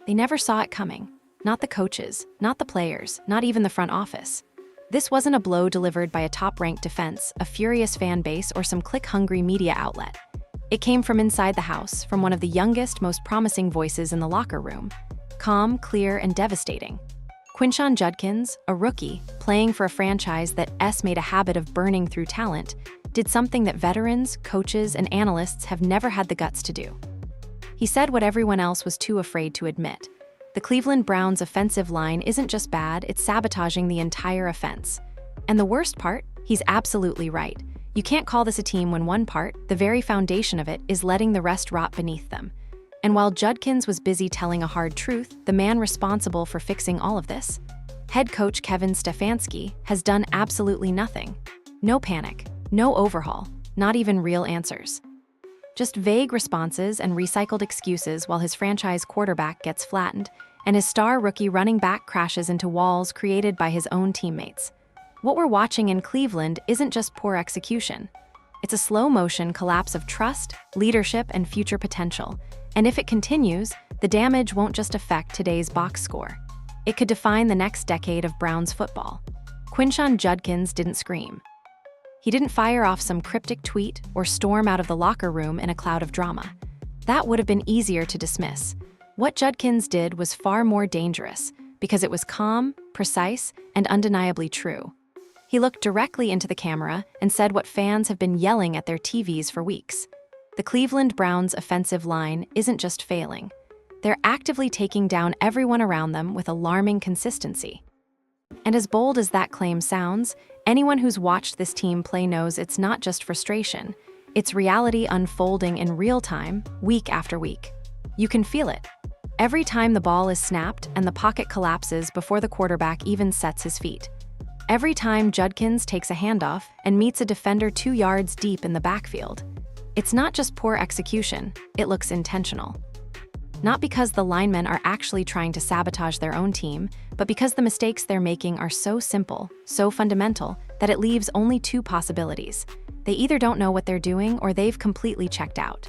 They never saw it coming. Not the coaches, not the players, not even the front office. This wasn't a blow delivered by a top-ranked defense, a furious fan base, or some click-hungry media outlet. It came from inside the house, from one of the youngest, most promising voices in the locker room. Calm, clear, and devastating. Quinshon Judkins, a rookie, playing for a franchise that made a habit of burning through talent, did something that veterans, coaches, and analysts have never had the guts to do. He said what everyone else was too afraid to admit. The Cleveland Browns' offensive line isn't just bad, it's sabotaging the entire offense. And the worst part? He's absolutely right. You can't call this a team when one part, the very foundation of it, is letting the rest rot beneath them. And while Judkins was busy telling a hard truth, the man responsible for fixing all of this, head coach Kevin Stefanski, has done absolutely nothing. No panic, no overhaul, not even real answers. Just vague responses and recycled excuses while his franchise quarterback gets flattened and his star rookie running back crashes into walls created by his own teammates. What we're watching in Cleveland isn't just poor execution. It's a slow-motion collapse of trust, leadership, and future potential. And if it continues, the damage won't just affect today's box score. It could define the next decade of Browns football. Quinshon Judkins didn't scream. He didn't fire off some cryptic tweet or storm out of the locker room in a cloud of drama. That would have been easier to dismiss. What Judkins did was far more dangerous because it was calm, precise, and undeniably true. He looked directly into the camera and said what fans have been yelling at their TVs for weeks. The Cleveland Browns' offensive line isn't just failing. They're actively taking down everyone around them with alarming consistency. And as bold as that claim sounds, anyone who's watched this team play knows it's not just frustration. It's reality unfolding in real time, week after week. You can feel it. Every time the ball is snapped and the pocket collapses before the quarterback even sets his feet. Every time Judkins takes a handoff and meets a defender 2 yards deep in the backfield. It's not just poor execution, it looks intentional. Not because the linemen are actually trying to sabotage their own team, but because the mistakes they're making are so simple, so fundamental, that it leaves only 2 possibilities. They either don't know what they're doing or they've completely checked out.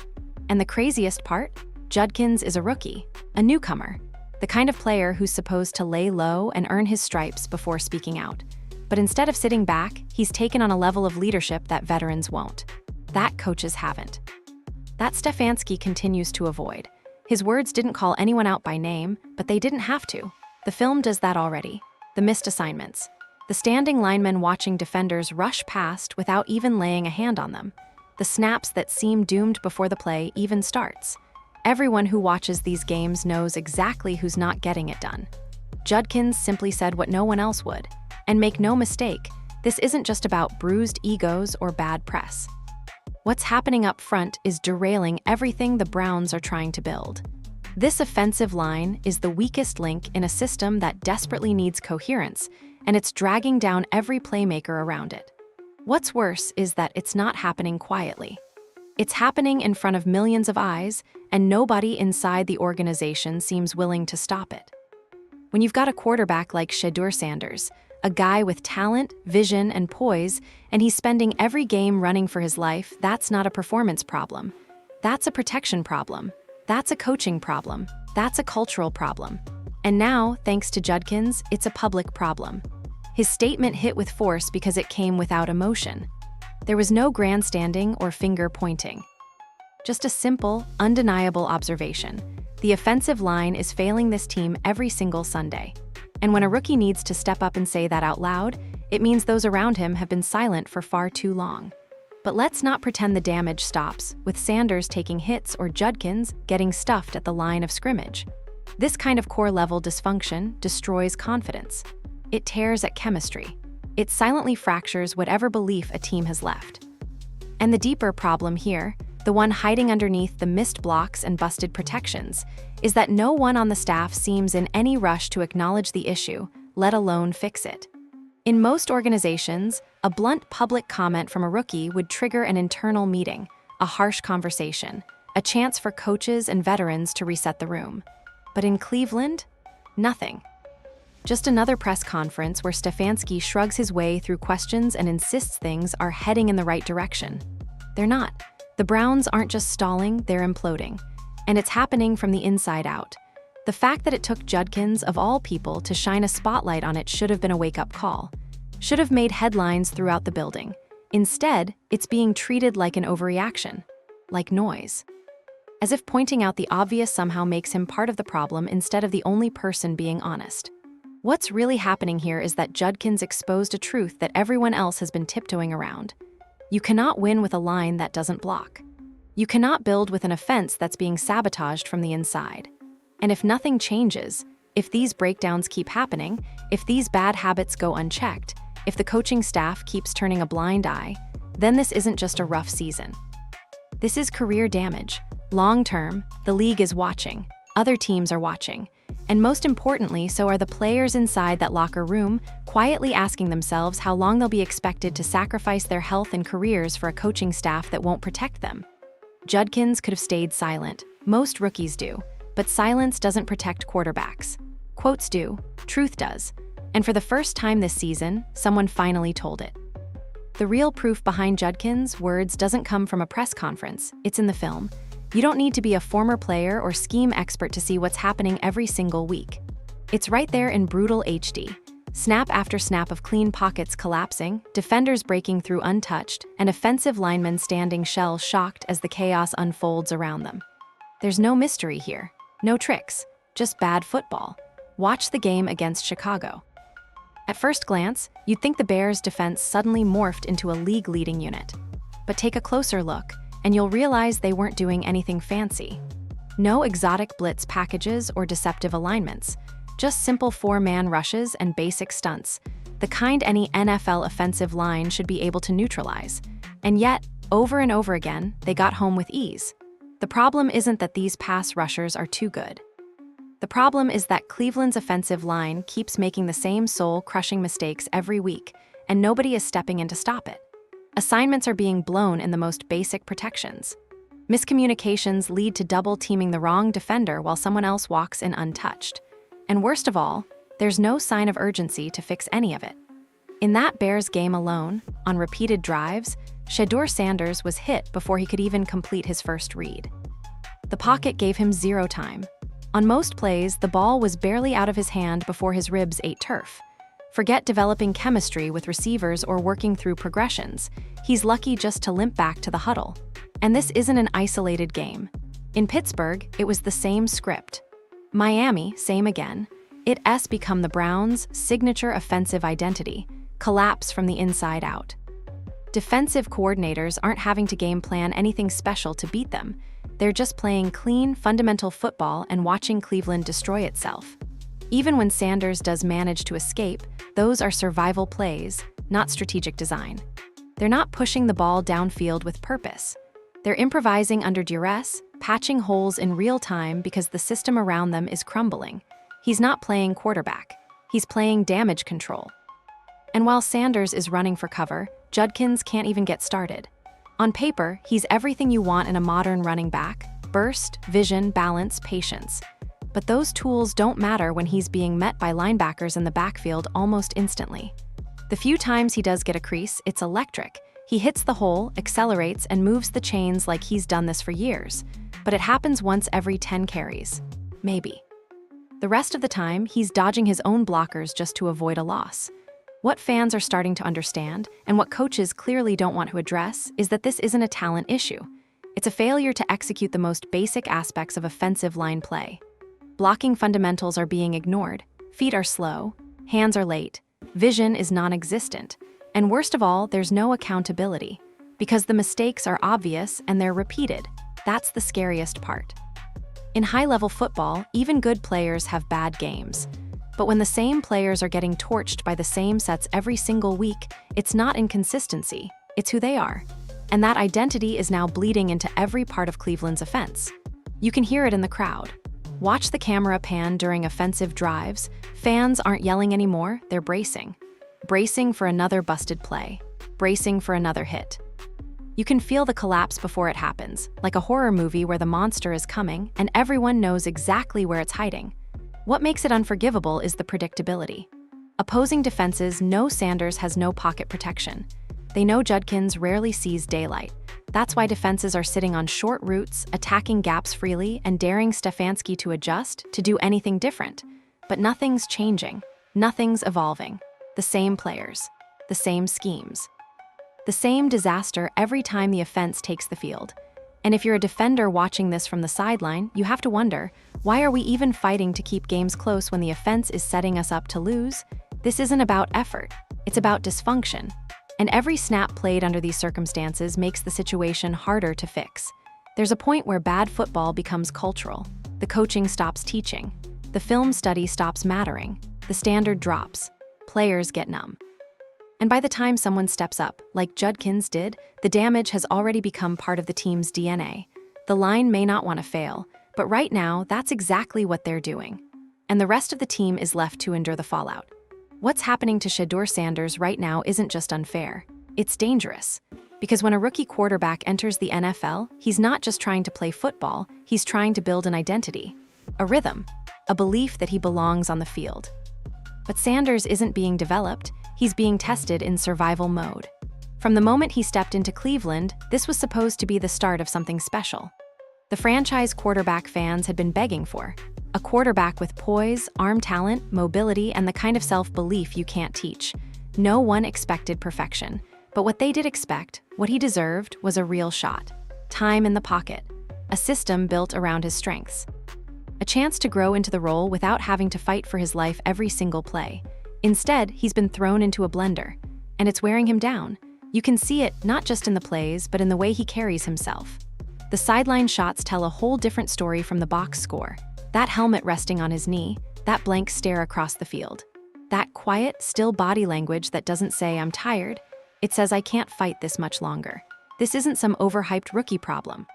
And the craziest part? Judkins is a rookie, a newcomer, the kind of player who's supposed to lay low and earn his stripes before speaking out. But instead of sitting back, he's taken on a level of leadership that veterans won't. That coaches haven't. That Stefanski continues to avoid. His words didn't call anyone out by name, but they didn't have to. The film does that already. The missed assignments. The standing linemen watching defenders rush past without even laying a hand on them. The snaps that seem doomed before the play even starts. Everyone who watches these games knows exactly who's not getting it done. Judkins simply said what no one else would. And make no mistake, this isn't just about bruised egos or bad press. What's happening up front is derailing everything the Browns are trying to build. This offensive line is the weakest link in a system that desperately needs coherence, and it's dragging down every playmaker around it. What's worse is that it's not happening quietly. It's happening in front of millions of eyes, and nobody inside the organization seems willing to stop it. When you've got a quarterback like Shedeur Sanders, a guy with talent, vision, and poise, and he's spending every game running for his life, that's not a performance problem. That's a protection problem. That's a coaching problem. That's a cultural problem. And now, thanks to Judkins, it's a public problem. His statement hit with force because it came without emotion. There was no grandstanding or finger pointing. Just a simple, undeniable observation. The offensive line is failing this team every single Sunday. And when a rookie needs to step up and say that out loud, it means those around him have been silent for far too long. But let's not pretend the damage stops, with Sanders taking hits or Judkins getting stuffed at the line of scrimmage. This kind of core-level dysfunction destroys confidence. It tears at chemistry. It silently fractures whatever belief a team has left. And the deeper problem here, the one hiding underneath the missed blocks and busted protections, is that no one on the staff seems in any rush to acknowledge the issue, let alone fix it. In most organizations, a blunt public comment from a rookie would trigger an internal meeting, a harsh conversation, a chance for coaches and veterans to reset the room. But in Cleveland, nothing. Just another press conference where Stefanski shrugs his way through questions and insists things are heading in the right direction. They're not. The Browns aren't just stalling, they're imploding. And it's happening from the inside out. The fact that it took Judkins, of all people, to shine a spotlight on it should have been a wake-up call. Should have made headlines throughout the building. Instead, it's being treated like an overreaction, like noise. As if pointing out the obvious somehow makes him part of the problem instead of the only person being honest. What's really happening here is that Judkins exposed a truth that everyone else has been tiptoeing around. You cannot win with a line that doesn't block. You cannot build with an offense that's being sabotaged from the inside. And if nothing changes, if these breakdowns keep happening, if these bad habits go unchecked, if the coaching staff keeps turning a blind eye, then this isn't just a rough season. This is career damage. Long term, the league is watching, other teams are watching, and most importantly, so are the players inside that locker room, quietly asking themselves how long they'll be expected to sacrifice their health and careers for a coaching staff that won't protect them. Judkins could have stayed silent. Most rookies do, but silence doesn't protect quarterbacks. Quotes do, truth does. And for the first time this season, someone finally told it. The real proof behind Judkins' words doesn't come from a press conference, it's in the film. You don't need to be a former player or scheme expert to see what's happening every single week. It's right there in brutal HD. Snap after snap of clean pockets collapsing, defenders breaking through untouched, and offensive linemen standing shell-shocked as the chaos unfolds around them. There's no mystery here, no tricks, just bad football. Watch the game against Chicago. At first glance, you'd think the Bears' defense suddenly morphed into a league-leading unit. But take a closer look, and you'll realize they weren't doing anything fancy. No exotic blitz packages or deceptive alignments, just simple four-man rushes and basic stunts, the kind any NFL offensive line should be able to neutralize. And yet, over and over again, they got home with ease. The problem isn't that these pass rushers are too good. The problem is that Cleveland's offensive line keeps making the same soul-crushing mistakes every week, and nobody is stepping in to stop it. Assignments are being blown in the most basic protections. Miscommunications lead to double-teaming the wrong defender while someone else walks in untouched. And worst of all, there's no sign of urgency to fix any of it. In that Bears game alone, on repeated drives, Shedeur Sanders was hit before he could even complete his first read. The pocket gave him zero time. On most plays, the ball was barely out of his hand before his ribs ate turf. Forget developing chemistry with receivers or working through progressions. He's lucky just to limp back to the huddle. And this isn't an isolated game. In Pittsburgh, it was the same script. Miami, same again. It's become the Browns' signature offensive identity, collapse from the inside out. Defensive coordinators aren't having to game plan anything special to beat them. They're just playing clean, fundamental football and watching Cleveland destroy itself. Even when Sanders does manage to escape, those are survival plays, not strategic design. They're not pushing the ball downfield with purpose. They're improvising under duress, patching holes in real time because the system around them is crumbling. He's not playing quarterback. He's playing damage control. And while Sanders is running for cover, Judkins can't even get started. On paper, he's everything you want in a modern running back: burst, vision, balance, patience. But those tools don't matter when he's being met by linebackers in the backfield almost instantly. The few times he does get a crease, it's electric. He hits the hole, accelerates, and moves the chains like he's done this for years. But it happens once every 10 carries. Maybe. The rest of the time, he's dodging his own blockers just to avoid a loss. What fans are starting to understand, and what coaches clearly don't want to address, is that this isn't a talent issue. It's a failure to execute the most basic aspects of offensive line play. Blocking fundamentals are being ignored, feet are slow, hands are late, vision is non-existent, and worst of all, there's no accountability. Because the mistakes are obvious and they're repeated. That's the scariest part. In high-level football, even good players have bad games. But when the same players are getting torched by the same sets every single week, it's not inconsistency, it's who they are. And that identity is now bleeding into every part of Cleveland's offense. You can hear it in the crowd. Watch the camera pan during offensive drives. Fans aren't yelling anymore, they're bracing. Bracing for another busted play. Bracing for another hit. You can feel the collapse before it happens, like a horror movie where the monster is coming and everyone knows exactly where it's hiding. What makes it unforgivable is the predictability. Opposing defenses know Sanders has no pocket protection. They know Judkins rarely sees daylight. That's why defenses are sitting on short routes, attacking gaps freely, and daring Stefanski to adjust, to do anything different. But nothing's changing. Nothing's evolving. The same players. The same schemes. The same disaster every time the offense takes the field. And if you're a defender watching this from the sideline, you have to wonder, why are we even fighting to keep games close when the offense is setting us up to lose? This isn't about effort. It's about dysfunction. And every snap played under these circumstances makes the situation harder to fix. There's a point where bad football becomes cultural. The coaching stops teaching. The film study stops mattering. The standard drops. Players get numb. And by the time someone steps up, like Judkins did, the damage has already become part of the team's DNA. The line may not want to fail, but right now, that's exactly what they're doing. And the rest of the team is left to endure the fallout. What's happening to Shedeur Sanders right now isn't just unfair. It's dangerous. Because when a rookie quarterback enters the NFL, he's not just trying to play football, he's trying to build an identity, a rhythm, a belief that he belongs on the field. But Sanders isn't being developed, he's being tested in survival mode. From the moment he stepped into Cleveland, this was supposed to be the start of something special. The franchise quarterback fans had been begging for. A quarterback with poise, arm talent, mobility, and the kind of self-belief you can't teach. No one expected perfection. But what they did expect, what he deserved, was a real shot. Time in the pocket. A system built around his strengths. A chance to grow into the role without having to fight for his life every single play. Instead, he's been thrown into a blender. And it's wearing him down. You can see it not just in the plays, but in the way he carries himself. The sideline shots tell a whole different story from the box score. That helmet resting on his knee, that blank stare across the field. That quiet, still body language that doesn't say, "I'm tired." It says, "I can't fight this much longer." This isn't some overhyped rookie problem.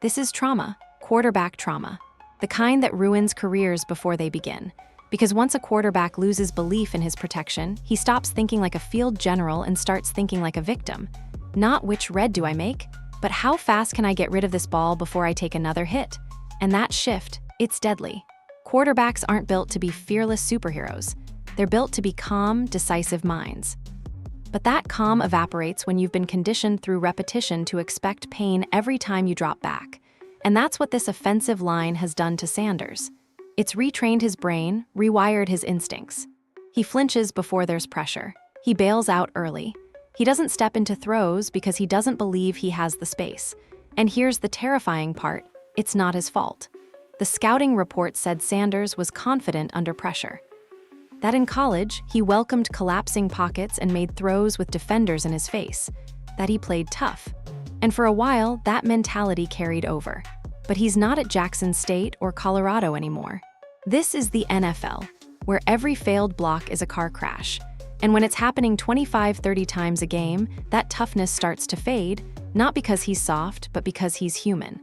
This is trauma, quarterback trauma. The kind that ruins careers before they begin. Because once a quarterback loses belief in his protection, he stops thinking like a field general and starts thinking like a victim. Not which read do I make, but how fast can I get rid of this ball before I take another hit? And that shift, it's deadly. Quarterbacks aren't built to be fearless superheroes. They're built to be calm, decisive minds. But that calm evaporates when you've been conditioned through repetition to expect pain every time you drop back. And that's what this offensive line has done to Sanders. It's retrained his brain, rewired his instincts. He flinches before there's pressure. He bails out early. He doesn't step into throws because he doesn't believe he has the space. And here's the terrifying part, it's not his fault. The scouting report said Sanders was confident under pressure. That in college, he welcomed collapsing pockets and made throws with defenders in his face. That he played tough. And for a while, that mentality carried over. But he's not at Jackson State or Colorado anymore. This is the NFL, where every failed block is a car crash. And when it's happening 25-30 times a game, that toughness starts to fade, not because he's soft, but because he's human.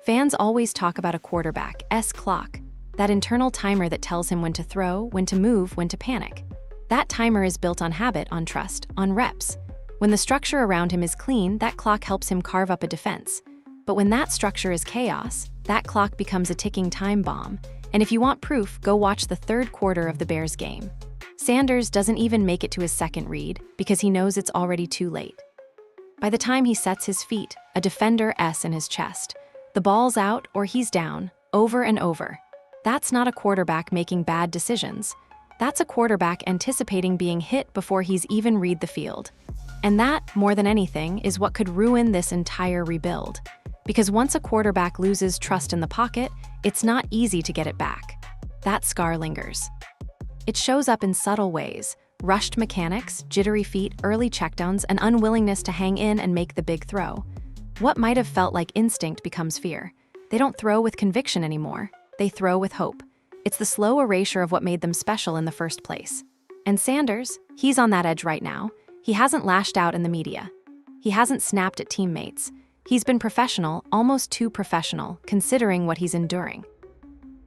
Fans always talk about a quarterback's clock, that internal timer that tells him when to throw, when to move, when to panic. That timer is built on habit, on trust, on reps. When the structure around him is clean, that clock helps him carve up a defense. But when that structure is chaos, that clock becomes a ticking time bomb. And if you want proof, go watch the third quarter of the Bears game. Sanders doesn't even make it to his second read because he knows it's already too late. By the time he sets his feet, a defender S in his chest. The ball's out or he's down, over and over. That's not a quarterback making bad decisions. That's a quarterback anticipating being hit before he's even read the field. And that, more than anything, is what could ruin this entire rebuild. Because once a quarterback loses trust in the pocket, it's not easy to get it back. That scar lingers. It shows up in subtle ways: rushed mechanics, jittery feet, early checkdowns, and unwillingness to hang in and make the big throw. What might have felt like instinct becomes fear. They don't throw with conviction anymore. They throw with hope. It's the slow erasure of what made them special in the first place. And Sanders, he's on that edge right now. He hasn't lashed out in the media. He hasn't snapped at teammates. He's been professional, almost too professional, considering what he's enduring.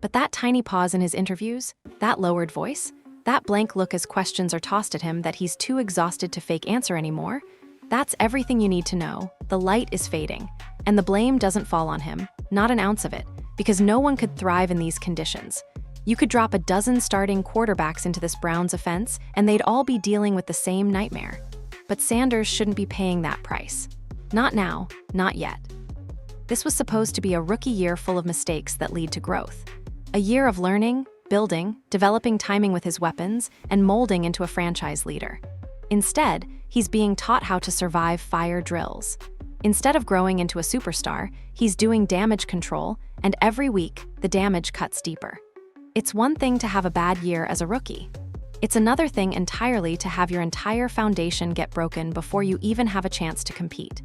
But that tiny pause in his interviews, that lowered voice, that blank look as questions are tossed at him that he's too exhausted to fake answer anymore, that's everything you need to know. The light is fading, and the blame doesn't fall on him, not an ounce of it, because no one could thrive in these conditions. You could drop a dozen starting quarterbacks into this Browns offense, and they'd all be dealing with the same nightmare. But Sanders shouldn't be paying that price. Not now, not yet. This was supposed to be a rookie year full of mistakes that lead to growth. A year of learning, building, developing timing with his weapons, and molding into a franchise leader. Instead, he's being taught how to survive fire drills. Instead of growing into a superstar, he's doing damage control, and every week, the damage cuts deeper. It's one thing to have a bad year as a rookie. It's another thing entirely to have your entire foundation get broken before you even have a chance to compete.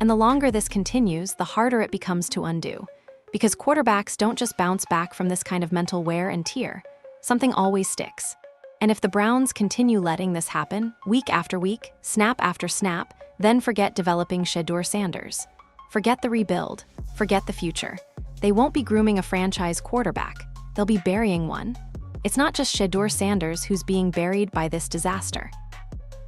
And the longer this continues, the harder it becomes to undo. Because quarterbacks don't just bounce back from this kind of mental wear and tear. Something always sticks. And if the Browns continue letting this happen, week after week, snap after snap, then forget developing Shedeur Sanders. Forget the rebuild. Forget the future. They won't be grooming a franchise quarterback. They'll be burying one. It's not just Shedeur Sanders who's being buried by this disaster.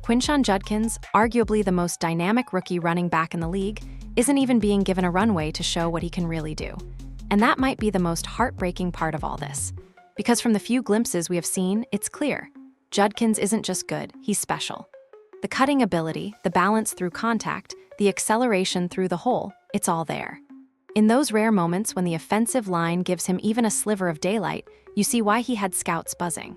Quinshon Judkins, arguably the most dynamic rookie running back in the league, isn't even being given a runway to show what he can really do. And that might be the most heartbreaking part of all this. Because from the few glimpses we have seen, it's clear. Judkins isn't just good, he's special. The cutting ability, the balance through contact, the acceleration through the hole, it's all there. In those rare moments when the offensive line gives him even a sliver of daylight, you see why he had scouts buzzing.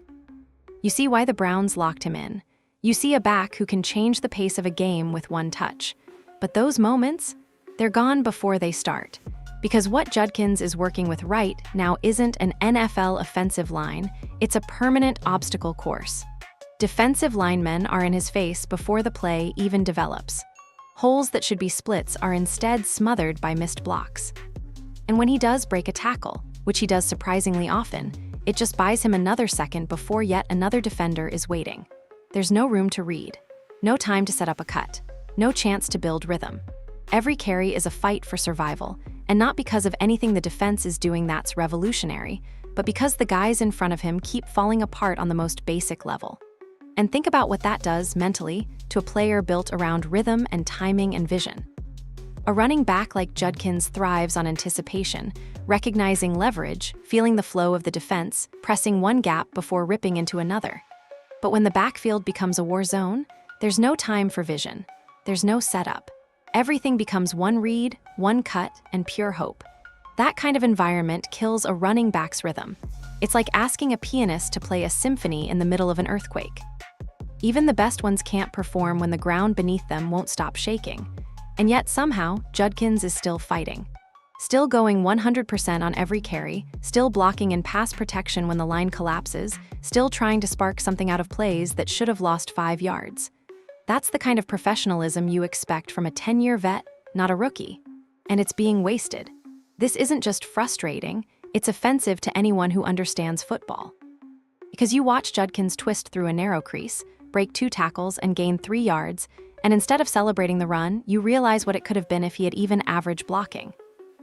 You see why the Browns locked him in. You see a back who can change the pace of a game with one touch. But those moments, they're gone before they start. Because what Judkins is working with right now isn't an NFL offensive line, it's a permanent obstacle course. Defensive linemen are in his face before the play even develops. Holes that should be splits are instead smothered by missed blocks. And when he does break a tackle, which he does surprisingly often, it just buys him another second before yet another defender is waiting. There's no room to read, no time to set up a cut, no chance to build rhythm. Every carry is a fight for survival, and not because of anything the defense is doing that's revolutionary, but because the guys in front of him keep falling apart on the most basic level. And think about what that does mentally to a player built around rhythm and timing and vision. A running back like Judkins thrives on anticipation, recognizing leverage, feeling the flow of the defense, pressing one gap before ripping into another. But when the backfield becomes a war zone, there's no time for vision. There's no setup. Everything becomes one read, one cut, and pure hope. That kind of environment kills a running back's rhythm. It's like asking a pianist to play a symphony in the middle of an earthquake. Even the best ones can't perform when the ground beneath them won't stop shaking. And yet somehow, Judkins is still fighting. Still going 100% on every carry, still blocking in pass protection when the line collapses, still trying to spark something out of plays that should have lost 5 yards. That's the kind of professionalism you expect from a 10-year vet, not a rookie. And it's being wasted. This isn't just frustrating, it's offensive to anyone who understands football. Because you watch Judkins twist through a narrow crease, break 2 tackles, and gain 3 yards, and instead of celebrating the run, you realize what it could have been if he had even average blocking.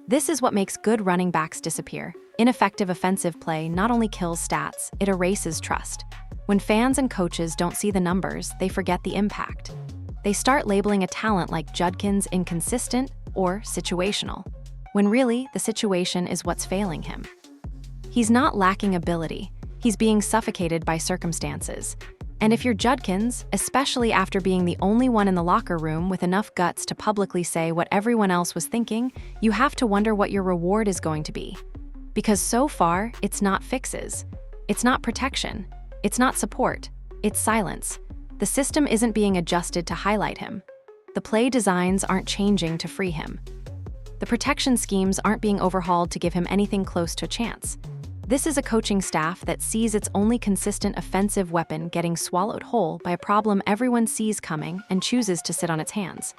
This is what makes good running backs disappear. Ineffective offensive play not only kills stats, it erases trust. When fans and coaches don't see the numbers, they forget the impact. They start labeling a talent like Judkins inconsistent or situational, when really the situation is what's failing him. He's not lacking ability, he's being suffocated by circumstances. And if you're Judkins, especially after being the only one in the locker room with enough guts to publicly say what everyone else was thinking, you have to wonder what your reward is going to be. Because so far, it's not fixes. It's not protection. It's not support. It's silence. The system isn't being adjusted to highlight him. The play designs aren't changing to free him. The protection schemes aren't being overhauled to give him anything close to a chance. This is a coaching staff that sees its only consistent offensive weapon getting swallowed whole by a problem everyone sees coming and chooses to sit on its hands.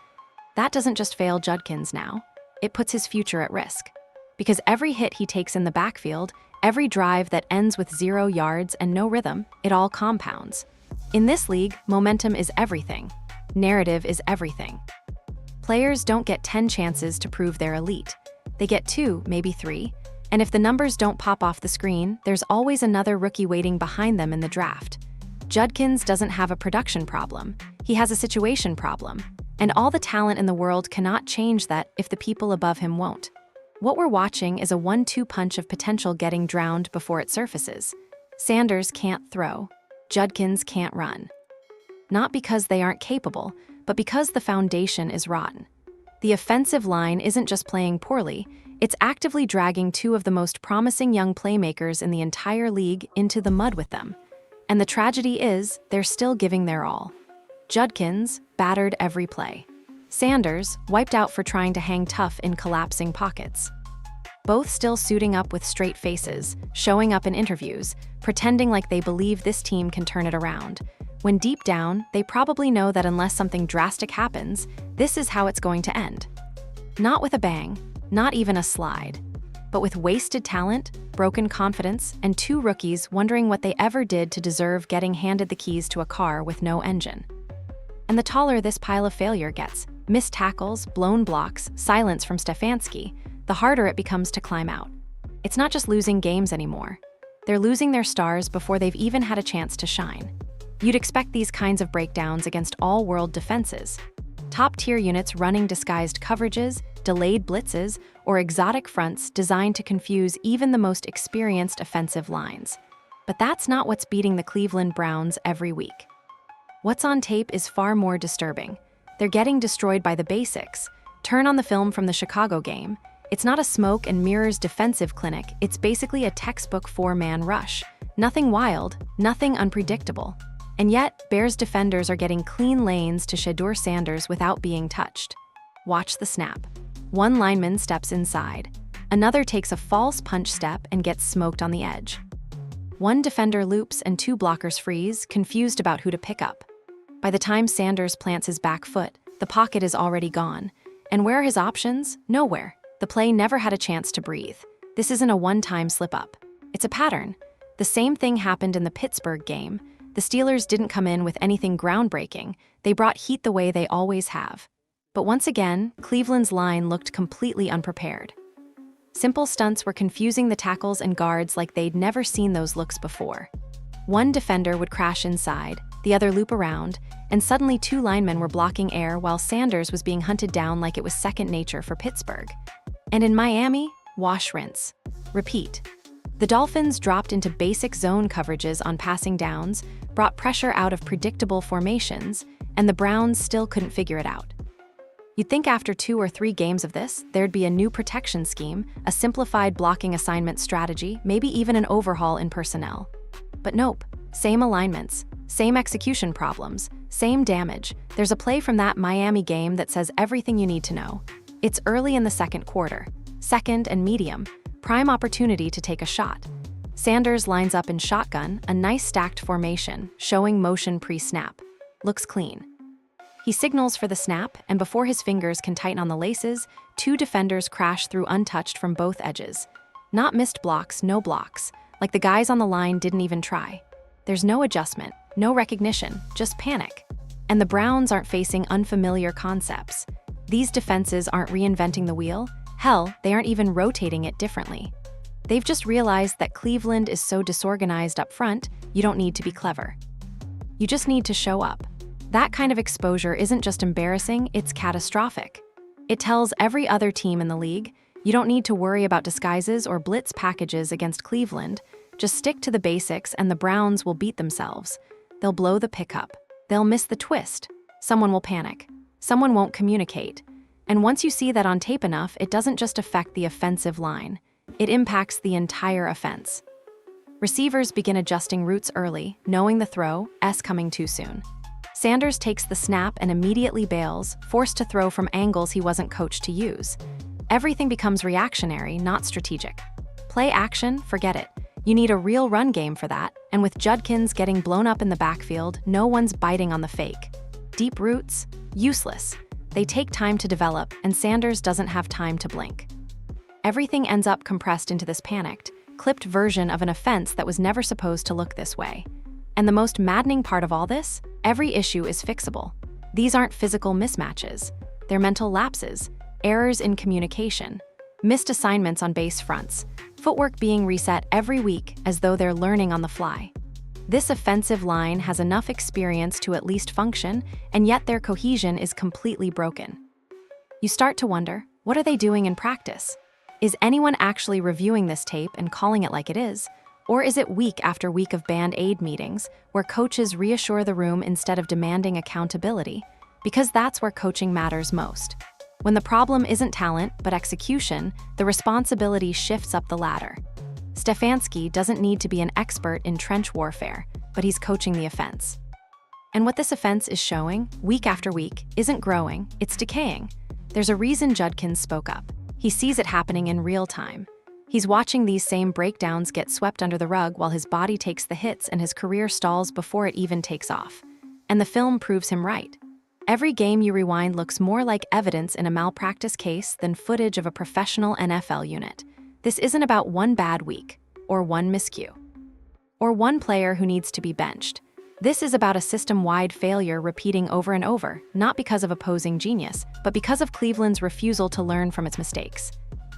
That doesn't just fail Judkins now, it puts his future at risk. Because every hit he takes in the backfield, every drive that ends with 0 yards and no rhythm, it all compounds. In this league, momentum is everything. Narrative is everything. Players don't get 10 chances to prove they're elite. They get 2, maybe 3. And if the numbers don't pop off the screen, there's always another rookie waiting behind them in the draft. Judkins doesn't have a production problem. He has a situation problem. And all the talent in the world cannot change that if the people above him won't. What we're watching is a 1-2 punch of potential getting drowned before it surfaces. Sanders can't throw. Judkins can't run. not because they aren't capable, but because the foundation is rotten. The offensive line isn't just playing poorly, it's actively dragging two of the most promising young playmakers in the entire league into the mud with them. And the tragedy is, they're still giving their all. Judkins, battered every play. Sanders, wiped out for trying to hang tough in collapsing pockets. Both still suiting up with straight faces, showing up in interviews, pretending like they believe this team can turn it around, when deep down, they probably know that unless something drastic happens, this is how it's going to end. Not with a bang, not even a slide, but with wasted talent, broken confidence, and two rookies wondering what they ever did to deserve getting handed the keys to a car with no engine. And the taller this pile of failure gets, missed tackles, blown blocks, silence from Stefanski, the harder it becomes to climb out. It's not just losing games anymore. They're losing their stars before they've even had a chance to shine. You'd expect these kinds of breakdowns against all-world defenses. Top-tier units running disguised coverages, delayed blitzes, or exotic fronts designed to confuse even the most experienced offensive lines. But that's not what's beating the Cleveland Browns every week. What's on tape is far more disturbing. They're getting destroyed by the basics. Turn on the film from the Chicago game. It's not a smoke and mirrors defensive clinic, it's basically a textbook four-man rush. Nothing wild, nothing unpredictable. And yet, Bears defenders are getting clean lanes to Shedeur Sanders without being touched. Watch the snap. One lineman steps inside. Another takes a false punch step and gets smoked on the edge. One defender loops and two blockers freeze, confused about who to pick up. By the time Sanders plants his back foot, the pocket is already gone. And where are his options? Nowhere. The play never had a chance to breathe. This isn't a one-time slip-up. It's a pattern. The same thing happened in the Pittsburgh game. The Steelers didn't come in with anything groundbreaking. They brought heat the way they always have. But once again, Cleveland's line looked completely unprepared. Simple stunts were confusing the tackles and guards like they'd never seen those looks before. One defender would crash inside, the other loop around, and suddenly two linemen were blocking air while Sanders was being hunted down like it was second nature for Pittsburgh. And in Miami, wash, rinse, repeat. The Dolphins dropped into basic zone coverages on passing downs, brought pressure out of predictable formations, and the Browns still couldn't figure it out. You'd think after 2 or 3 games of this, there'd be a new protection scheme, a simplified blocking assignment strategy, maybe even an overhaul in personnel. But nope, same alignments, same execution problems, same damage. There's a play from that Miami game that says everything you need to know. It's early in the second quarter, second and medium, prime opportunity to take a shot. Sanders lines up in shotgun, a nice stacked formation, showing motion pre-snap. Looks clean. He signals for the snap, and before his fingers can tighten on the laces, 2 defenders crash through untouched from both edges. Not missed blocks, no blocks, like the guys on the line didn't even try. There's no adjustment, no recognition, just panic. And the Browns aren't facing unfamiliar concepts. These defenses aren't reinventing the wheel. Hell, they aren't even rotating it differently. They've just realized that Cleveland is so disorganized up front, you don't need to be clever. You just need to show up. That kind of exposure isn't just embarrassing, it's catastrophic. It tells every other team in the league, you don't need to worry about disguises or blitz packages against Cleveland. Just stick to the basics and the Browns will beat themselves. They'll blow the pickup. They'll miss the twist. Someone will panic. Someone won't communicate. And once you see that on tape enough, it doesn't just affect the offensive line. It impacts the entire offense. Receivers begin adjusting routes early, knowing the throw, coming too soon. Sanders takes the snap and immediately bails, forced to throw from angles he wasn't coached to use. Everything becomes reactionary, not strategic. Play action, forget it. You need a real run game for that, and with Judkins getting blown up in the backfield, no one's biting on the fake. Deep routes? Useless. They take time to develop, and Sanders doesn't have time to blink. Everything ends up compressed into this panicked, clipped version of an offense that was never supposed to look this way. And the most maddening part of all this? Every issue is fixable. These aren't physical mismatches. They're mental lapses, errors in communication, missed assignments on base fronts, footwork being reset every week as though they're learning on the fly. This offensive line has enough experience to at least function, and yet their cohesion is completely broken. You start to wonder, what are they doing in practice? Is anyone actually reviewing this tape and calling it like it is? Or is it week after week of band-aid meetings where coaches reassure the room instead of demanding accountability? Because that's where coaching matters most. When the problem isn't talent, but execution, the responsibility shifts up the ladder. Stefanski doesn't need to be an expert in trench warfare, but he's coaching the offense. And what this offense is showing, week after week, isn't growing, it's decaying. There's a reason Judkins spoke up. He sees it happening in real time. He's watching these same breakdowns get swept under the rug while his body takes the hits and his career stalls before it even takes off. And the film proves him right. Every game you rewind looks more like evidence in a malpractice case than footage of a professional NFL unit. This isn't about one bad week, or one miscue, or one player who needs to be benched. This is about a system-wide failure repeating over and over, not because of opposing genius, but because of Cleveland's refusal to learn from its mistakes.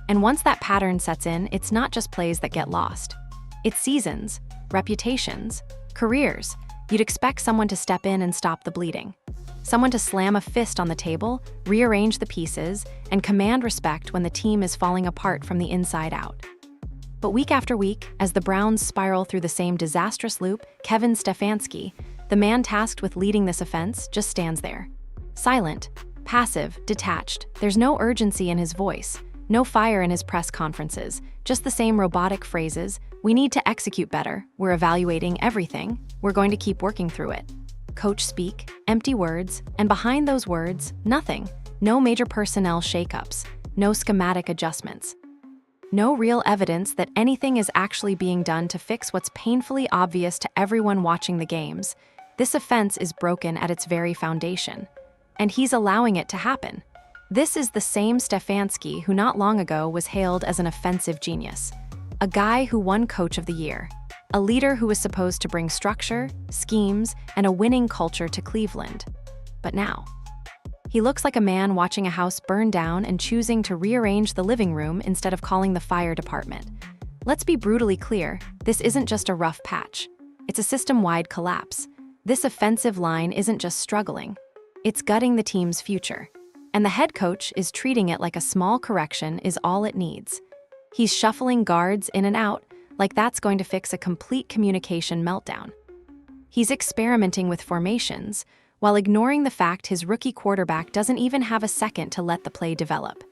And once that pattern sets in, it's not just plays that get lost. It's seasons, reputations, careers. You'd expect someone to step in and stop the bleeding. Someone to slam a fist on the table, rearrange the pieces, and command respect when the team is falling apart from the inside out. But week after week, as the Browns spiral through the same disastrous loop, Kevin Stefanski, the man tasked with leading this offense, just stands there. Silent, passive, detached. There's no urgency in his voice, no fire in his press conferences, just the same robotic phrases. We need to execute better. We're evaluating everything. We're going to keep working through it. Coach speak, empty words, and behind those words, nothing. No major personnel shakeups, no schematic adjustments. No real evidence that anything is actually being done to fix what's painfully obvious to everyone watching the games. This offense is broken at its very foundation, and he's allowing it to happen. This is the same Stefanski who not long ago was hailed as an offensive genius, a guy who won Coach of the Year, a leader who was supposed to bring structure, schemes, and a winning culture to Cleveland. But now, he looks like a man watching a house burn down and choosing to rearrange the living room instead of calling the fire department. Let's be brutally clear, this isn't just a rough patch. It's a system-wide collapse. This offensive line isn't just struggling, it's gutting the team's future. And the head coach is treating it like a small correction is all it needs. He's shuffling guards in and out, like that's going to fix a complete communication meltdown. He's experimenting with formations, while ignoring the fact his rookie quarterback doesn't even have a second to let the play develop.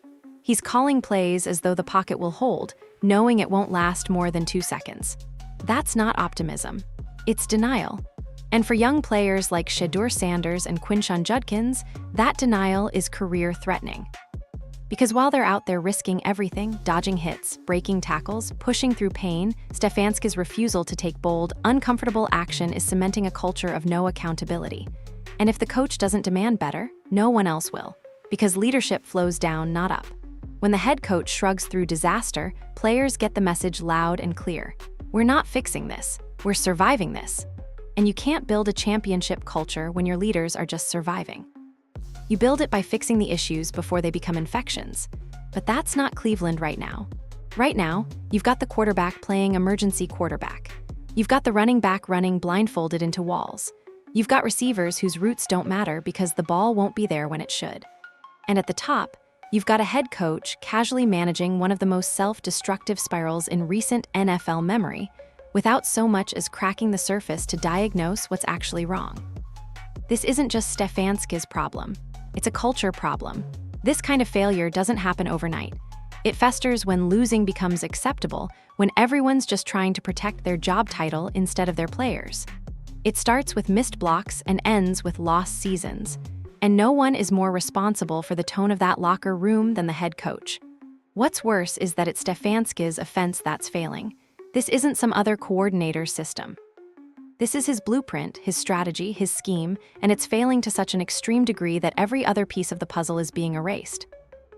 He's calling plays as though the pocket will hold, knowing it won't last more than 2 seconds. That's not optimism. It's denial. And for young players like Shedeur Sanders and Quinshon Judkins, that denial is career-threatening. Because while they're out there risking everything, dodging hits, breaking tackles, pushing through pain, Stefanski's refusal to take bold, uncomfortable action is cementing a culture of no accountability. And if the coach doesn't demand better, no one else will, because leadership flows down, not up. When the head coach shrugs through disaster, players get the message loud and clear. We're not fixing this, we're surviving this. And you can't build a championship culture when your leaders are just surviving. You build it by fixing the issues before they become infections. But that's not Cleveland right now. Right now, you've got the quarterback playing emergency quarterback. You've got the running back running blindfolded into walls. You've got receivers whose routes don't matter because the ball won't be there when it should. And at the top, you've got a head coach casually managing one of the most self-destructive spirals in recent NFL memory, without so much as cracking the surface to diagnose what's actually wrong. This isn't just Stefanski's problem. It's a culture problem. This kind of failure doesn't happen overnight. It festers when losing becomes acceptable, when everyone's just trying to protect their job title instead of their players. It starts with missed blocks and ends with lost seasons. And no one is more responsible for the tone of that locker room than the head coach. What's worse is that it's Stefanski's offense that's failing. This isn't some other coordinator's system. This is his blueprint, his strategy, his scheme, and it's failing to such an extreme degree that every other piece of the puzzle is being erased.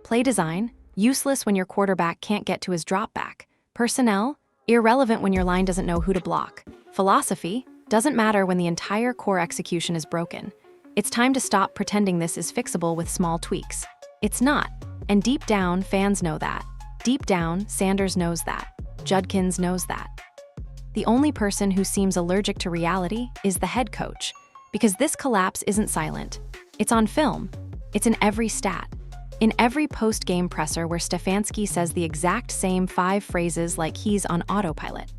Play design, useless when your quarterback can't get to his drop back. Personnel, irrelevant when your line doesn't know who to block. Philosophy, doesn't matter when the entire core execution is broken. It's time to stop pretending this is fixable with small tweaks. It's not, and deep down, fans know that. Deep down, Sanders knows that. Judkins knows that. The only person who seems allergic to reality is the head coach, because this collapse isn't silent. It's on film. It's in every stat. In every post-game presser where Stefanski says the exact same 5 phrases like he's on autopilot.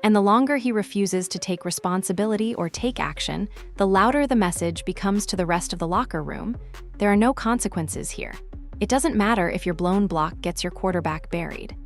And the longer he refuses to take responsibility or take action, the louder the message becomes to the rest of the locker room. There are no consequences here. It doesn't matter if your blown block gets your quarterback buried.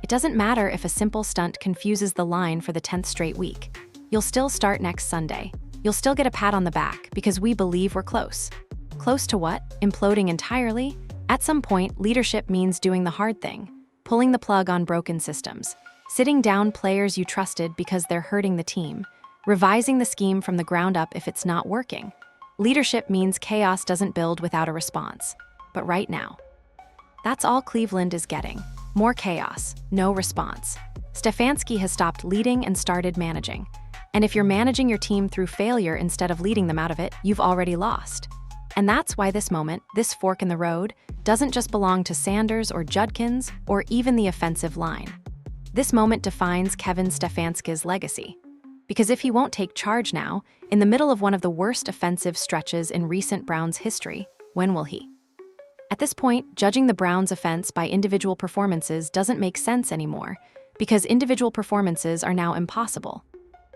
It doesn't matter if a simple stunt confuses the line for the 10th straight week. You'll still start next Sunday. You'll still get a pat on the back because we believe we're close. Close to what? Imploding entirely? At some point, leadership means doing the hard thing, pulling the plug on broken systems, sitting down players you trusted because they're hurting the team, revising the scheme from the ground up if it's not working. Leadership means chaos doesn't build without a response. But right now, that's all Cleveland is getting. More chaos, no response. Stefanski has stopped leading and started managing. And if you're managing your team through failure instead of leading them out of it, you've already lost. And that's why this moment, this fork in the road, doesn't just belong to Sanders or Judkins or even the offensive line. This moment defines Kevin Stefanski's legacy. Because if he won't take charge now, in the middle of one of the worst offensive stretches in recent Browns history, when will he? At this point, judging the Browns' offense by individual performances doesn't make sense anymore, because individual performances are now impossible.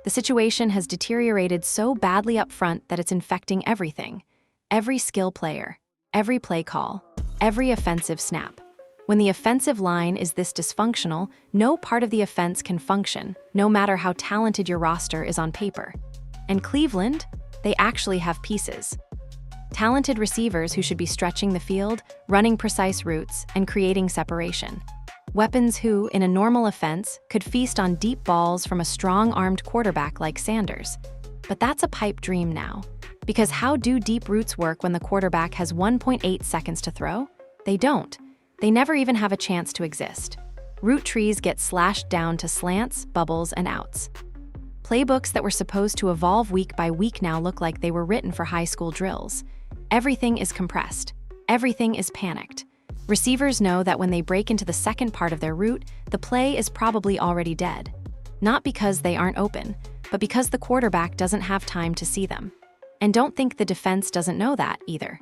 The situation has deteriorated so badly up front that it's infecting everything. Every skill player, every play call, every offensive snap. When the offensive line is this dysfunctional, no part of the offense can function, no matter how talented your roster is on paper. And Cleveland, they actually have pieces. Talented receivers who should be stretching the field, running precise routes, and creating separation. Weapons who, in a normal offense, could feast on deep balls from a strong-armed quarterback like Sanders. But that's a pipe dream now. Because how do deep routes work when the quarterback has 1.8 seconds to throw? They don't. They never even have a chance to exist. Route trees get slashed down to slants, bubbles, and outs. Playbooks that were supposed to evolve week by week now look like they were written for high school drills. Everything is compressed. Everything is panicked. Receivers know that when they break into the second part of their route, the play is probably already dead. Not because they aren't open, but because the quarterback doesn't have time to see them. And don't think the defense doesn't know that either.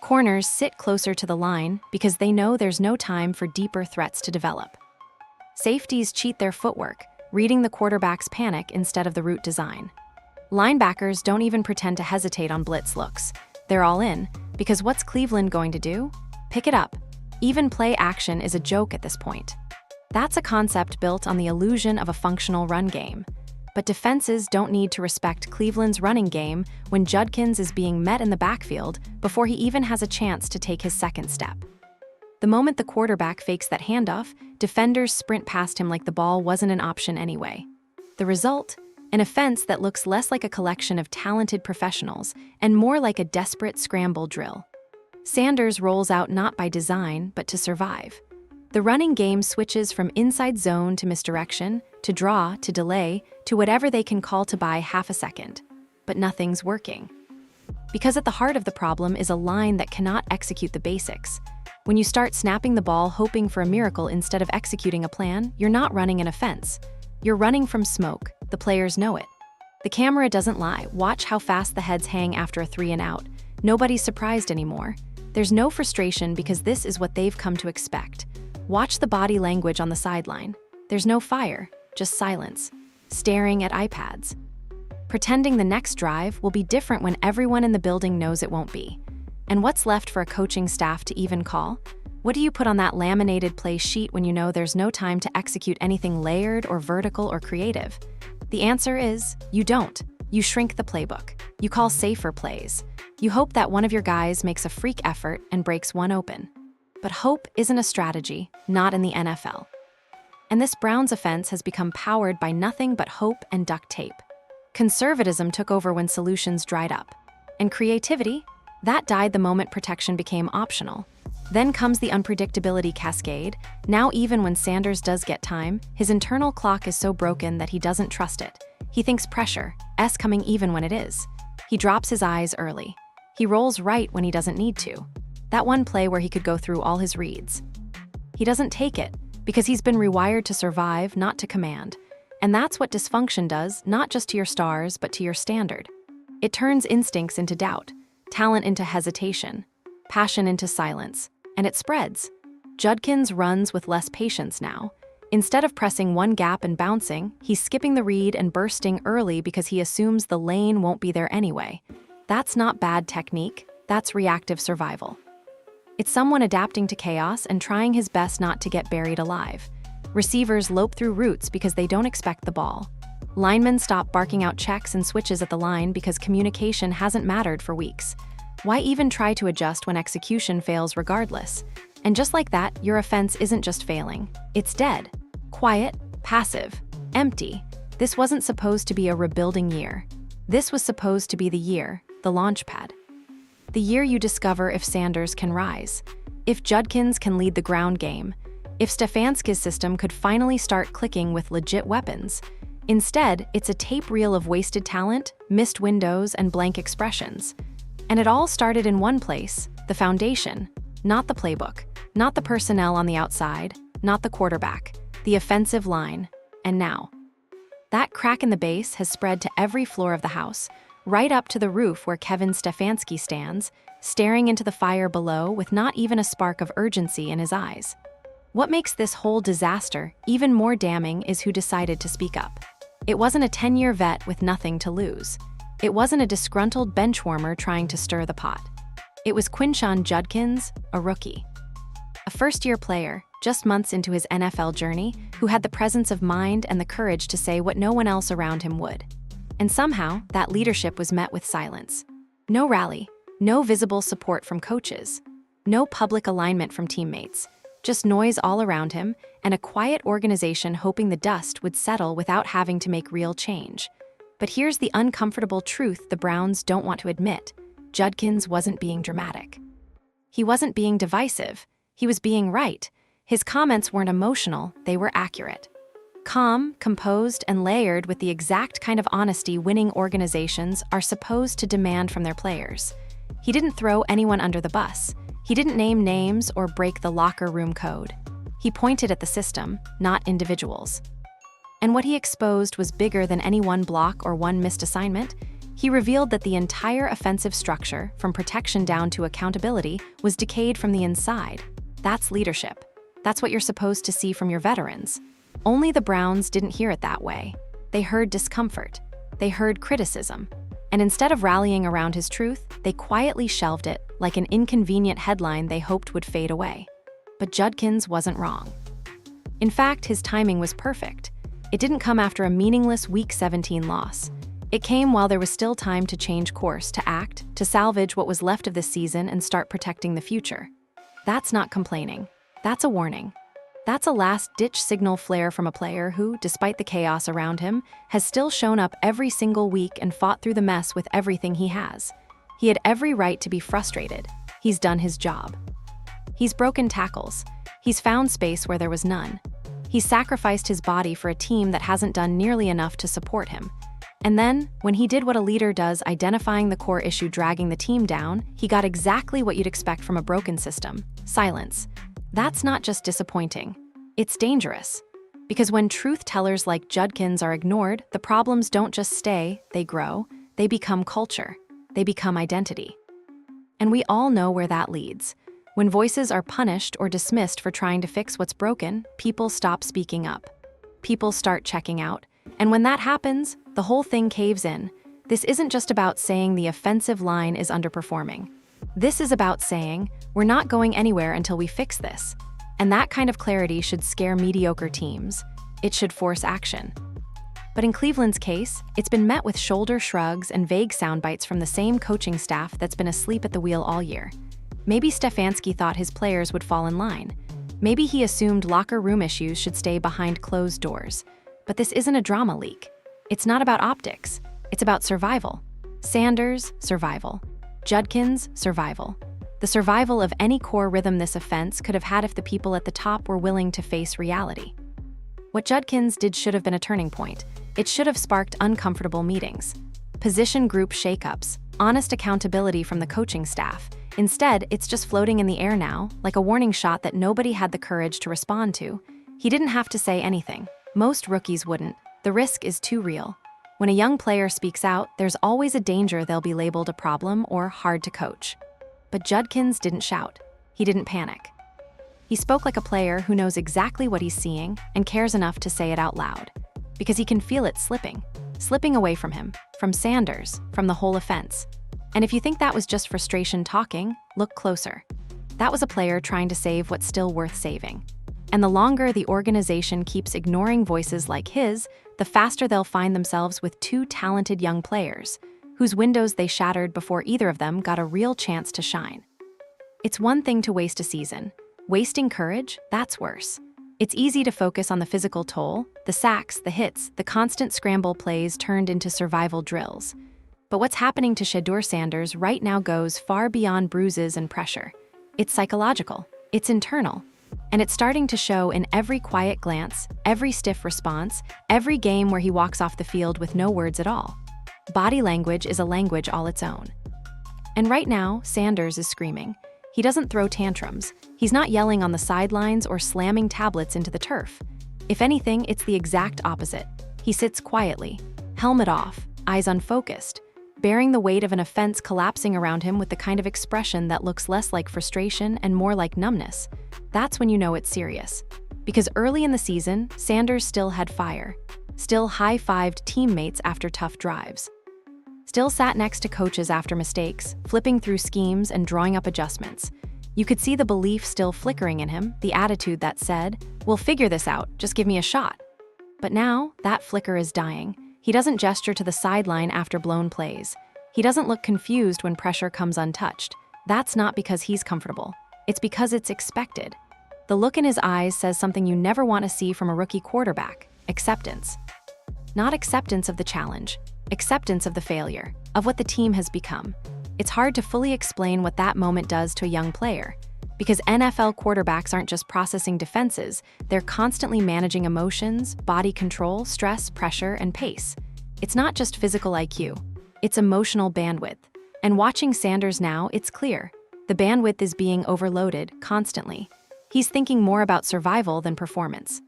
Corners sit closer to the line because they know there's no time for deeper threats to develop. Safeties cheat their footwork, reading the quarterback's panic instead of the route design. Linebackers don't even pretend to hesitate on blitz looks. They're all in, because what's Cleveland going to do? Pick it up. Even play action is a joke at this point. That's a concept built on the illusion of a functional run game. But defenses don't need to respect Cleveland's running game when Judkins is being met in the backfield before he even has a chance to take his second step. The moment the quarterback fakes that handoff, defenders sprint past him like the ball wasn't an option anyway. The result? An offense that looks less like a collection of talented professionals and more like a desperate scramble drill. Sanders rolls out not by design, but to survive. The running game switches from inside zone to misdirection, to draw, to delay, to whatever they can call to buy half a second. But nothing's working. Because at the heart of the problem is a line that cannot execute the basics. When you start snapping the ball hoping for a miracle instead of executing a plan, you're not running an offense. You're running from smoke. The players know it. The camera doesn't lie. Watch how fast the heads hang after a 3 and out. Nobody's surprised anymore. There's no frustration because this is what they've come to expect. Watch the body language on the sideline. There's no fire, just silence, staring at iPads. Pretending the next drive will be different when everyone in the building knows it won't be. And what's left for a coaching staff to even call? What do you put on that laminated play sheet when you know there's no time to execute anything layered or vertical or creative? The answer is, you don't. You shrink the playbook. You call safer plays. You hope that one of your guys makes a freak effort and breaks one open. But hope isn't a strategy, not in the NFL. And this Browns offense has become powered by nothing but hope and duct tape. Conservatism took over when solutions dried up. And creativity? That died the moment protection became optional. Then comes the unpredictability cascade. Now even when Sanders does get time, his internal clock is so broken that he doesn't trust it. He thinks pressure, coming even when it is. He drops his eyes early. He rolls right when he doesn't need to. That one play where he could go through all his reads. He doesn't take it, because he's been rewired to survive, not to command. And that's what dysfunction does, not just to your stars, but to your standard. It turns instincts into doubt, talent into hesitation, passion into silence, and it spreads. Judkins runs with less patience now. Instead of pressing one gap and bouncing, he's skipping the read and bursting early because he assumes the lane won't be there anyway. That's not bad technique, that's reactive survival. It's someone adapting to chaos and trying his best not to get buried alive. Receivers lope through routes because they don't expect the ball. Linemen stop barking out checks and switches at the line because communication hasn't mattered for weeks. Why even try to adjust when execution fails regardless? And just like that, your offense isn't just failing. It's dead. Quiet, passive, empty. This wasn't supposed to be a rebuilding year. This was supposed to be the year, the launchpad. The year you discover if Sanders can rise, if Judkins can lead the ground game, if Stefanski's system could finally start clicking with legit weapons. Instead, it's a tape reel of wasted talent, missed windows, and blank expressions. And it all started in one place, the foundation, not the playbook, not the personnel on the outside, not the quarterback, the offensive line. And now, that crack in the base has spread to every floor of the house, right up to the roof where Kevin Stefanski stands, staring into the fire below with not even a spark of urgency in his eyes. What makes this whole disaster even more damning is who decided to speak up. It wasn't a 10-year vet with nothing to lose. It wasn't a disgruntled benchwarmer trying to stir the pot. It was Quinshon Judkins, a rookie. A first-year player, just months into his NFL journey, who had the presence of mind and the courage to say what no one else around him would. And somehow, that leadership was met with silence. No rally, no visible support from coaches, no public alignment from teammates, just noise all around him and a quiet organization hoping the dust would settle without having to make real change. But here's the uncomfortable truth the Browns don't want to admit. Judkins wasn't being dramatic. He wasn't being divisive. He was being right. His comments weren't emotional, they were accurate. Calm, composed, and layered with the exact kind of honesty winning organizations are supposed to demand from their players. He didn't throw anyone under the bus. He didn't name names or break the locker room code. He pointed at the system, not individuals. And what he exposed was bigger than any one block or one missed assignment. He revealed that the entire offensive structure, from protection down to accountability, was decayed from the inside. That's leadership. That's what you're supposed to see from your veterans. Only the Browns didn't hear it that way. They heard discomfort. They heard criticism. And instead of rallying around his truth, they quietly shelved it like an inconvenient headline they hoped would fade away. But Judkins wasn't wrong. In fact, his timing was perfect. It didn't come after a meaningless Week 17 loss. It came while there was still time to change course, to act, to salvage what was left of this season and start protecting the future. That's not complaining. That's a warning. That's a last-ditch signal flare from a player who, despite the chaos around him, has still shown up every single week and fought through the mess with everything he has. He had every right to be frustrated. He's done his job. He's broken tackles. He's found space where there was none. He's sacrificed his body for a team that hasn't done nearly enough to support him. And then, when he did what a leader does, identifying the core issue dragging the team down, he got exactly what you'd expect from a broken system: silence. That's not just disappointing. It's dangerous. Because when truth-tellers like Judkins are ignored, the problems don't just stay, they grow, they become culture, they become identity. And we all know where that leads. When voices are punished or dismissed for trying to fix what's broken, people stop speaking up. People start checking out. And when that happens, the whole thing caves in. This isn't just about saying the offensive line is underperforming. This is about saying, we're not going anywhere until we fix this. And that kind of clarity should scare mediocre teams. It should force action. But in Cleveland's case, it's been met with shoulder shrugs and vague soundbites from the same coaching staff that's been asleep at the wheel all year. Maybe Stefanski thought his players would fall in line. Maybe he assumed locker room issues should stay behind closed doors. But this isn't a drama leak. It's not about optics. It's about survival. Sanders, survival. Judkins, survival. The survival of any core rhythm this offense could have had if the people at the top were willing to face reality. What Judkins did should have been a turning point. It should have sparked uncomfortable meetings, position group shakeups, honest accountability from the coaching staff. Instead, it's just floating in the air now, like a warning shot that nobody had the courage to respond to. He didn't have to say anything. Most rookies wouldn't. The risk is too real. When a young player speaks out, there's always a danger they'll be labeled a problem or hard to coach. But Judkins didn't shout. He didn't panic. He spoke like a player who knows exactly what he's seeing and cares enough to say it out loud. Because he can feel it slipping away from him, from Sanders, from the whole offense. And if you think that was just frustration talking, look closer. That was a player trying to save what's still worth saving. And the longer the organization keeps ignoring voices like his, the faster they'll find themselves with two talented young players, whose windows they shattered before either of them got a real chance to shine. It's one thing to waste a season. Wasting courage, that's worse. It's easy to focus on the physical toll, the sacks, the hits, the constant scramble plays turned into survival drills. But what's happening to Shedeur Sanders right now goes far beyond bruises and pressure. It's psychological, it's internal, and it's starting to show in every quiet glance, every stiff response, every game where he walks off the field with no words at all. Body language is a language all its own. And right now, Sanders is screaming. He doesn't throw tantrums. He's not yelling on the sidelines or slamming tablets into the turf. If anything, it's the exact opposite. He sits quietly, helmet off, eyes unfocused, bearing the weight of an offense collapsing around him with the kind of expression that looks less like frustration and more like numbness. That's when you know it's serious. Because early in the season, Sanders still had fire, still high-fived teammates after tough drives, still sat next to coaches after mistakes, flipping through schemes and drawing up adjustments. You could see the belief still flickering in him, the attitude that said, "We'll figure this out, just give me a shot." But now, that flicker is dying. He doesn't gesture to the sideline after blown plays. He doesn't look confused when pressure comes untouched. That's not because he's comfortable. It's because it's expected. The look in his eyes says something you never want to see from a rookie quarterback: acceptance. Not acceptance of the challenge, acceptance of the failure, of what the team has become. It's hard to fully explain what that moment does to a young player, because NFL quarterbacks aren't just processing defenses, they're constantly managing emotions, body control, stress, pressure, and pace. It's not just physical IQ, it's emotional bandwidth. And watching Sanders now, it's clear. The bandwidth is being overloaded constantly. He's thinking more about survival than performance.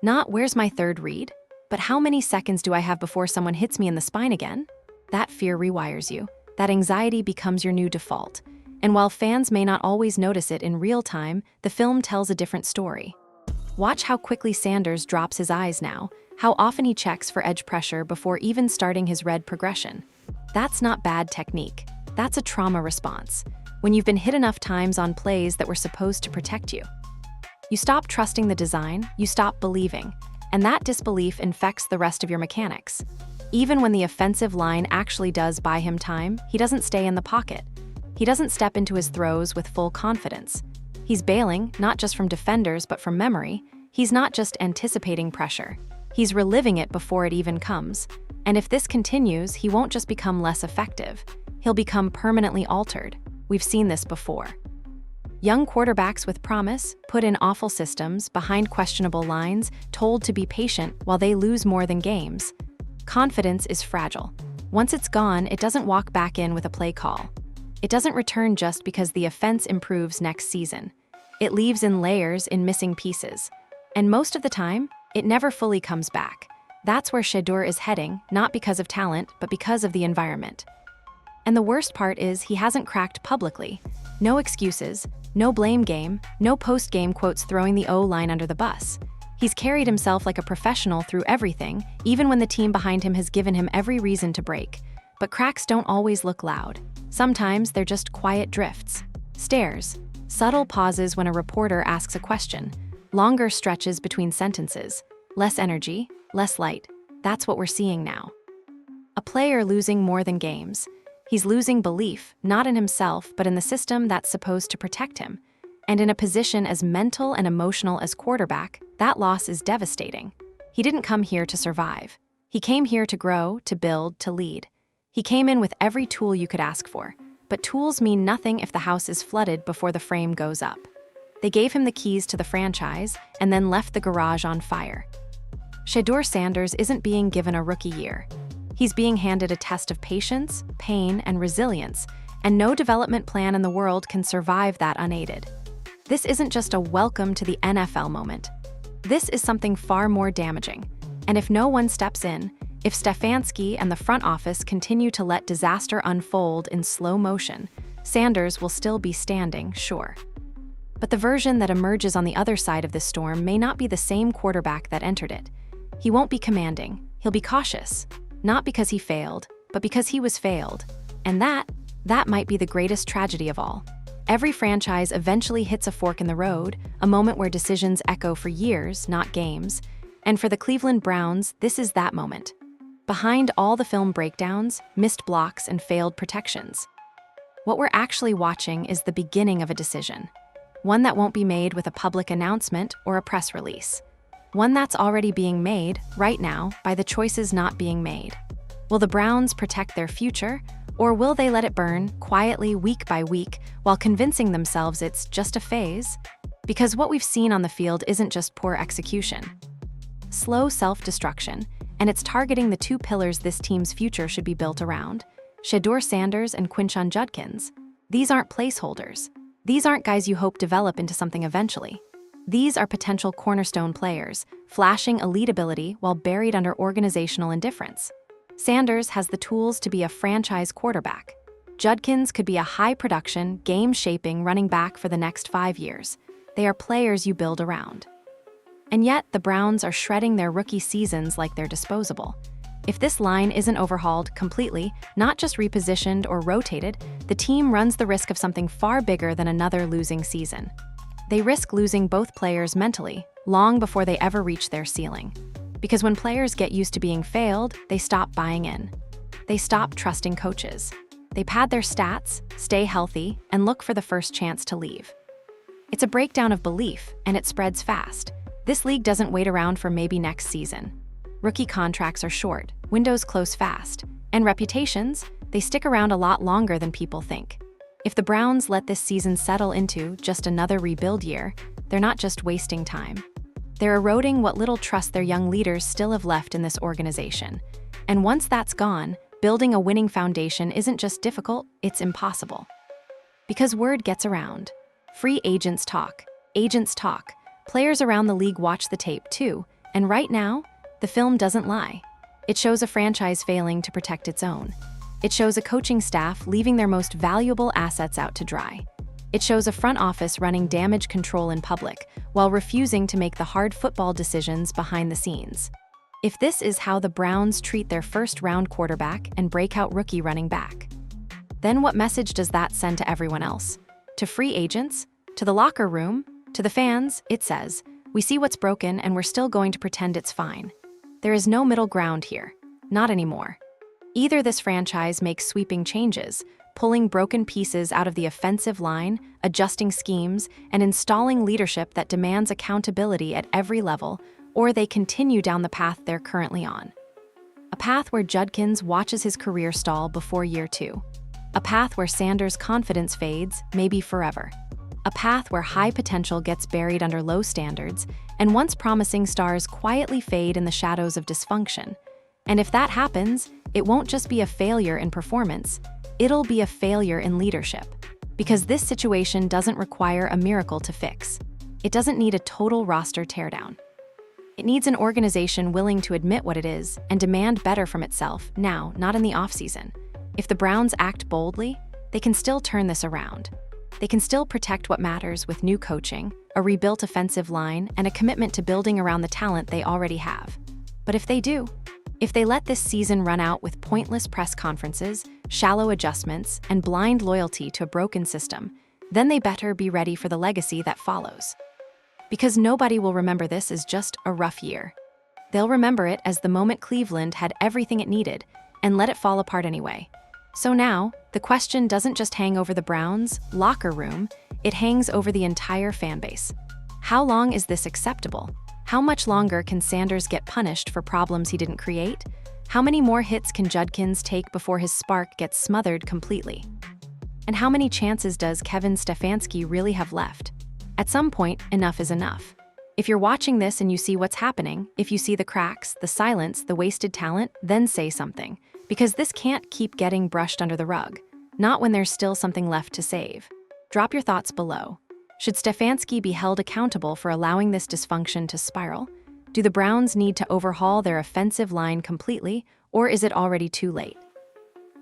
Not "where's my third read?" but "how many seconds do I have before someone hits me in the spine again?" That fear rewires you. That anxiety becomes your new default. And while fans may not always notice it in real time, the film tells a different story. Watch how quickly Sanders drops his eyes now, how often he checks for edge pressure before even starting his read progression. That's not bad technique. That's a trauma response. When you've been hit enough times on plays that were supposed to protect you. You stop trusting the design, you stop believing, and that disbelief infects the rest of your mechanics. Even when the offensive line actually does buy him time, he doesn't stay in the pocket. He doesn't step into his throws with full confidence. He's bailing, not just from defenders, but from memory. He's not just anticipating pressure. He's reliving it before it even comes. And if this continues, he won't just become less effective. He'll become permanently altered. We've seen this before. Young quarterbacks with promise, put in awful systems, behind questionable lines, told to be patient while they lose more than games. Confidence is fragile. Once it's gone, it doesn't walk back in with a play call. It doesn't return just because the offense improves next season. It leaves in layers, in missing pieces. And most of the time, it never fully comes back. That's where Shedeur is heading, not because of talent, but because of the environment. And the worst part is he hasn't cracked publicly. No excuses, no blame game, no post-game quotes throwing the O-line under the bus. He's carried himself like a professional through everything, even when the team behind him has given him every reason to break. But cracks don't always look loud. Sometimes they're just quiet drifts, stares, subtle pauses when a reporter asks a question, longer stretches between sentences, less energy, less light. That's what we're seeing now. A player losing more than games. He's losing belief, not in himself, but in the system that's supposed to protect him. And in a position as mental and emotional as quarterback, that loss is devastating. He didn't come here to survive. He came here to grow, to build, to lead. He came in with every tool you could ask for, but tools mean nothing if the house is flooded before the frame goes up. They gave him the keys to the franchise and then left the garage on fire. Shedeur Sanders isn't being given a rookie year. He's being handed a test of patience, pain, and resilience, and no development plan in the world can survive that unaided. This isn't just a welcome to the NFL moment. This is something far more damaging. And if no one steps in, if Stefanski and the front office continue to let disaster unfold in slow motion, Sanders will still be standing, sure. But the version that emerges on the other side of this storm may not be the same quarterback that entered it. He won't be commanding, he'll be cautious. Not because he failed, but because he was failed. And that might be the greatest tragedy of all. Every franchise eventually hits a fork in the road, a moment where decisions echo for years, not games. And for the Cleveland Browns, this is that moment. Behind all the film breakdowns, missed blocks, and failed protections, what we're actually watching is the beginning of a decision. One that won't be made with a public announcement or a press release. One that's already being made, right now, by the choices not being made. Will the Browns protect their future, or will they let it burn, quietly, week by week, while convincing themselves it's just a phase? Because what we've seen on the field isn't just poor execution. Slow self-destruction, and it's targeting the two pillars this team's future should be built around: Shedeur Sanders and Quinshon Judkins. These aren't placeholders. These aren't guys you hope develop into something eventually. These are potential cornerstone players, flashing elite ability while buried under organizational indifference. Sanders has the tools to be a franchise quarterback. Judkins could be a high-production, game-shaping running back for the next 5 years. They are players you build around. And yet, the Browns are shredding their rookie seasons like they're disposable. If this line isn't overhauled completely, not just repositioned or rotated, the team runs the risk of something far bigger than another losing season. They risk losing both players mentally, long before they ever reach their ceiling. Because when players get used to being failed, they stop buying in. They stop trusting coaches. They pad their stats, stay healthy, and look for the first chance to leave. It's a breakdown of belief, and it spreads fast. This league doesn't wait around for maybe next season. Rookie contracts are short, windows close fast, and reputations, they stick around a lot longer than people think. If the Browns let this season settle into just another rebuild year, they're not just wasting time. They're eroding what little trust their young leaders still have left in this organization. And once that's gone, building a winning foundation isn't just difficult, it's impossible. Because word gets around. Free agents talk. Agents talk. Players around the league watch the tape too, and right now, the film doesn't lie. It shows a franchise failing to protect its own. It shows a coaching staff leaving their most valuable assets out to dry. It shows a front office running damage control in public, while refusing to make the hard football decisions behind the scenes. If this is how the Browns treat their first-round quarterback and breakout rookie running back, then what message does that send to everyone else? To free agents? To the locker room? To the fans? It says, we see what's broken and we're still going to pretend it's fine. There is no middle ground here. Not anymore. Either this franchise makes sweeping changes, pulling broken pieces out of the offensive line, adjusting schemes, and installing leadership that demands accountability at every level, or they continue down the path they're currently on. A path where Judkins watches his career stall before year 2. A path where Sanders' confidence fades, maybe forever. A path where high potential gets buried under low standards, and once promising stars quietly fade in the shadows of dysfunction. And if that happens, it won't just be a failure in performance, it'll be a failure in leadership. Because this situation doesn't require a miracle to fix. It doesn't need a total roster teardown. It needs an organization willing to admit what it is and demand better from itself now, not in the offseason. If the Browns act boldly, they can still turn this around. They can still protect what matters with new coaching, a rebuilt offensive line, and a commitment to building around the talent they already have. But if they do, if they let this season run out with pointless press conferences, shallow adjustments, and blind loyalty to a broken system, then they better be ready for the legacy that follows. Because nobody will remember this as just a rough year. They'll remember it as the moment Cleveland had everything it needed and let it fall apart anyway. So now, the question doesn't just hang over the Browns' locker room, it hangs over the entire fan base. How long is this acceptable? How much longer can Sanders get punished for problems he didn't create? How many more hits can Judkins take before his spark gets smothered completely? And how many chances does Kevin Stefanski really have left? At some point, enough is enough. If you're watching this and you see what's happening, if you see the cracks, the silence, the wasted talent, then say something. Because this can't keep getting brushed under the rug. Not when there's still something left to save. Drop your thoughts below. Should Stefanski be held accountable for allowing this dysfunction to spiral? Do the Browns need to overhaul their offensive line completely, or is it already too late?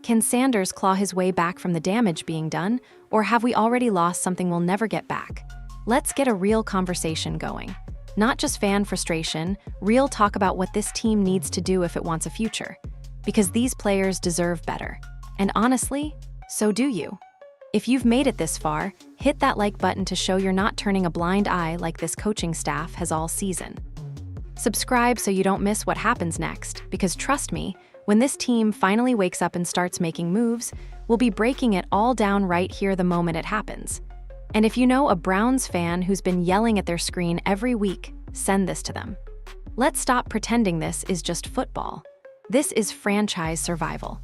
Can Sanders claw his way back from the damage being done, or have we already lost something we'll never get back? Let's get a real conversation going. Not just fan frustration, real talk about what this team needs to do if it wants a future. Because these players deserve better. And honestly, so do you. If you've made it this far, hit that like button to show you're not turning a blind eye like this coaching staff has all season. Subscribe so you don't miss what happens next, because trust me, when this team finally wakes up and starts making moves, we'll be breaking it all down right here the moment it happens. And if you know a Browns fan who's been yelling at their screen every week, send this to them. Let's stop pretending this is just football. This is franchise survival.